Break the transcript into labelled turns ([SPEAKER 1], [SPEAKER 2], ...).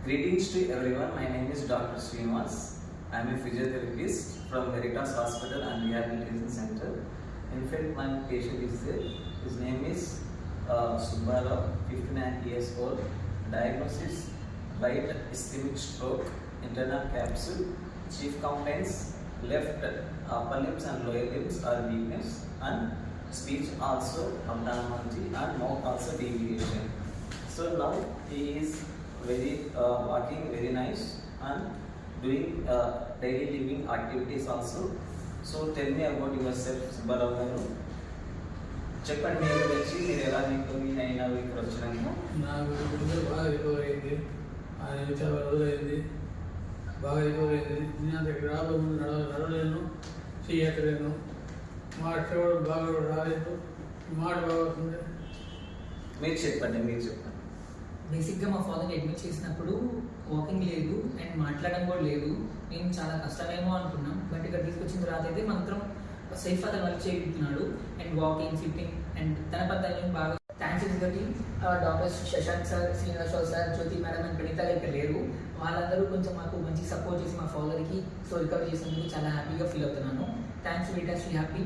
[SPEAKER 1] Greetings to everyone. My name is Dr. Srinivas. I am a physiotherapist from Veritas Hospital and Rehabilitation Center. In fact, my patient is there. His name is Subbarao, 59 years old. Diagnosis: right ischemic stroke, internal capsule. Chief complaints: left upper limbs and lower limbs are weakness, and speech also abnormality, and mouth also deviation. So now he is walking very nice and doing daily living activities also. So tell me about yourself, Subbarao garu. చెప్పండి మీ గురించి, మీరు ఎలా మీకు అయినా ఇక్కడ వచ్చినాక.
[SPEAKER 2] నాకు బాగా రికవర్ అయింది. చాలా రోజులైంది, బాగా రికవర్ అయింది. నేను అంత గ్రామం నడవలేను, చేయట్లేను, మాట్లాడడం బాగా రాలేదు, మాట బాగా వస్తుంది.
[SPEAKER 1] మీరు చెప్పండి.
[SPEAKER 3] బేసిక్గా మా ఫాదర్ని అడ్మిట్ చేసినప్పుడు వాకింగ్ లేదు అండ్ మాట్లాడడం కూడా లేదు. నేను చాలా కష్టమేమో అనుకున్నాం. బట్ ఇక్కడ తీసుకొచ్చిన తర్వాత అయితే మాత్రం సేఫ్ అతను వర్క్ చేయించుకున్నాడు అండ్ వాకింగ్, సిట్టింగ్ అండ్ తన పద్ధతిని బాగా. థ్యాంక్స్ ఇదిగటి doctors Shashank sir, Srinivasarao sir, Jyoti madam and Praneetha గారు ఇక్కడ లేరు. వాళ్ళందరూ కొంచెం మాకు మంచి సపోర్ట్ చేసి మా ఫాదర్కి రికవర్ చేసినందుకు చాలా హ్యాపీగా ఫీల్ అవుతున్నాను. Thanks, very happy.